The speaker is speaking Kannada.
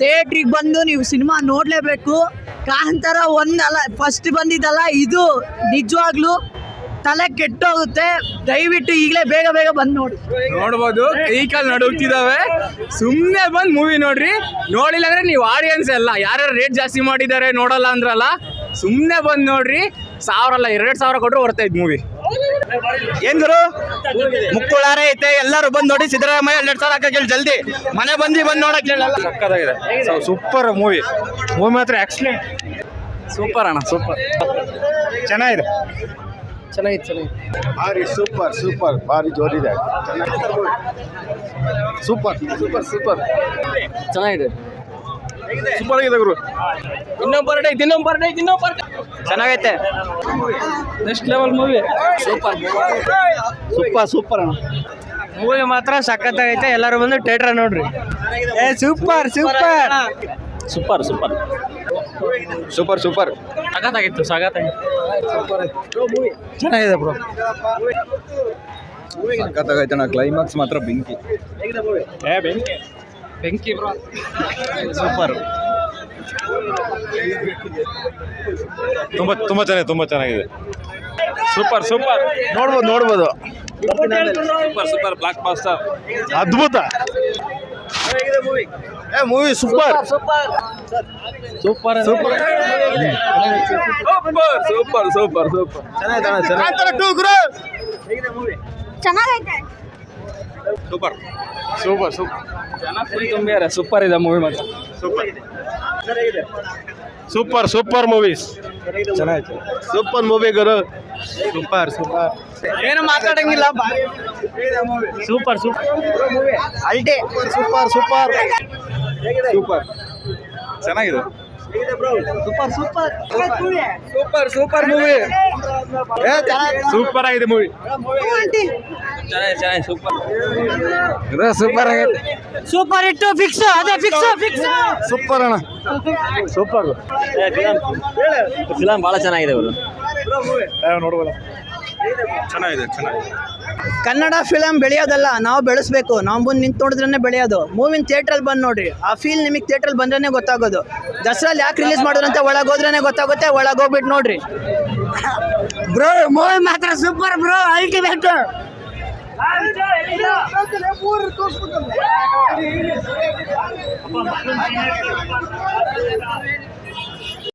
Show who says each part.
Speaker 1: ಥಿಯೇಟ್ರಿಗೆ ಬಂದು ನೀವು ಸಿನಿಮಾ ನೋಡ್ಲೇಬೇಕು. ಕಾಂತಾರ ಒಂದಲ್ಲ, ಫಸ್ಟ್ ಬಂದಿದ್ದಲ್ಲ, ಇದು ನಿಜವಾಗ್ಲೂ ತಲೆ ಕೆಟ್ಟೋಗುತ್ತೆ. ದಯವಿಟ್ಟು ಈಗಲೇ ಬೇಗ ಬೇಗ ಬಂದು
Speaker 2: ನೋಡ್ಬೋದು. ಕೈ ಕಾಲು ನಡುಗ್ತಿದಾವೆ. ಸುಮ್ಮನೆ ಬಂದು ಮೂವಿ ನೋಡ್ರಿ. ನೋಡಿಲ್ಲ ಅಂದ್ರೆ ನೀವು ಆಡಿಯನ್ಸ್ ಎಲ್ಲ ಯಾರ್ಯಾರು ರೇಟ್ ಜಾಸ್ತಿ ಮಾಡಿದ್ದಾರೆ ನೋಡಲ್ಲ ಅಂದ್ರಲ್ಲ, ಸುಮ್ಮನೆ ಬಂದು ನೋಡ್ರಿ. 1000 ಅಲ್ಲ 2000 ಕೊಟ್ಟರು ಹೊರ್ತಾ ಇದ್ ಮೂವಿ.
Speaker 3: ಏನ್ ಗುರು ಮುಕ್ಕುಳಾರೆ ಐತೆ, ಎಲ್ಲರೂ ಬಂದು ನೋಡಿ. ಸಿದ್ದರಾಮಯ್ಯ 2,000 ಹಾಕಿ ಜಲ್ದಿ ಮನೆ ಬಂದು ನೋಡಕ್ ಹೇಳಲ್ಲ.
Speaker 2: ಸಕ್ಕತ್ತಾಗಿದೆ, ಸೂಪರ್ ಮೂವಿ ಮಾತ್ರ ಎಕ್ಸಲೆಂಟ್.
Speaker 3: ಸೂಪರ್ ಅಣ್ಣ, ಸೂಪರ್
Speaker 2: ಚೆನ್ನಾಗಿದೆ.
Speaker 4: ಭಾರಿ ಸೂಪರ್ ಭಾರಿ ಜೋರಿದೆ. ಸೂಪರ್
Speaker 3: ಚೆನ್ನಾಗಿದೆ.
Speaker 2: ಸೂಪರ್ ಆಗಿದೆ ಗುರು. ಇನ್ನೊಂದು
Speaker 3: ಚೆನ್ನಾಗೈತೆ.
Speaker 2: Next level movie.
Speaker 3: ಸೂಪರ್ ಅಣ್ಣ, ಮೂವಿ ಮಾತ್ರ ಸಖತ್ತಾಗೈತೆ. ಎಲ್ಲರೂ ಬಂದು ಥಿಯೇಟರ್ ನೋಡ್ರಿ. ಸೂಪರ್
Speaker 2: ಸಗತ್ತಾಗಿತ್ತು.
Speaker 3: ಚೆನ್ನಾಗಿದೆ ಬ್ರೋ.
Speaker 4: ಸಖತ್ತಾಗೈತೆ ಅಣ್ಣ. ಕ್ಲೈಮ್ಯಾಕ್ಸ್ ಮಾತ್ರ ಬೆಂಕಿ.
Speaker 2: ಬೆಂಕಿ ಬ್ರೋ.
Speaker 4: ಸೂಪರ್.
Speaker 5: ತುಂಬಾ ಚೆನ್ನಾಗಿದೆ.
Speaker 2: ಸೂಪರ್
Speaker 4: ನೋಡ್ಬೋದು.
Speaker 5: Super blockbuster.
Speaker 4: ಅದ್ಭುತ ಮೂವಿ. ಸೂಪರ್
Speaker 6: ಚೆನ್ನಾಗೈತೆ.
Speaker 2: ಸೂಪರ್ ಜನ ಫುಲ್ ತುಂಬಿದ್ದಾರೆ. ಸೂಪರ್ ಇದೆ ಮೂವಿ ಮಾತ್ರ.
Speaker 5: Super movies.
Speaker 4: ಚೆನ್ನಾಗಿದೆ. ಸೂಪರ್ ಮೂವಿ ಗುರು. ಸೂಪರ್
Speaker 3: ಏನು ಮಾತಾಡಂಗಿಲ್ಲ. ಸೂಪರ್ ಅಲ್ಟೆ.
Speaker 4: ಸೂಪರ್
Speaker 2: ಚೆನ್ನಾಗಿದೆ.
Speaker 3: Super movie.
Speaker 2: ಸೂಪರ್ ಆಗಿದೆ ಮೂವಿ.
Speaker 3: ಚೆನ್ನಾಗಿ ಸೂಪರ್
Speaker 4: ಆಗೈತೆ.
Speaker 1: Super hit fix. ಅದೇ ಫಿಕ್ಸ್.
Speaker 4: ಸೂಪರ್ ಅಣ್ಣ.
Speaker 3: ಸೂಪರ್ ಫಿಲಮ್ ಭಾಳ ಚೆನ್ನಾಗಿದೆ ಅವರು.
Speaker 2: ನೋಡ್ಬೋದು.
Speaker 5: ಚೆನ್ನಾಗಿದೆ.
Speaker 1: ಕನ್ನಡ ಫಿಲಮ್ ಬೆಳೆಯೋದಲ್ಲ, ನಾವು ಬೆಳೆಸ್ಬೇಕು. ನಾವು ಬಂದು ನಿಂತು ನೋಡಿದ್ರೇ ಬೆಳೆಯೋದು. ಮೂವಿನ ಥಿಯೇಟ್ರಲ್ಲಿ ಬಂದು ನೋಡ್ರಿ. ಆ ಫೀಲ್ ನಿಮಗೆ ಥಿಯೇಟ್ರಲ್ಲಿ ಬಂದ್ರೇ ಗೊತ್ತಾಗೋದು. ದಸರಲ್ಲಿ ಯಾಕೆ ರಿಲೀಸ್ ಮಾಡೋದಂತ ಒಳಗೋದ್ರೇ ಗೊತ್ತಾಗುತ್ತೆ. ಒಳಗೋಗ್ಬಿಟ್ಟು ನೋಡ್ರಿ ಬ್ರೋ. ಮೂವಿ ಮಾತ್ರ ಸೂಪರ್ ಬ್ರೋ, ಅಲ್ಟಿಮೇಟ್.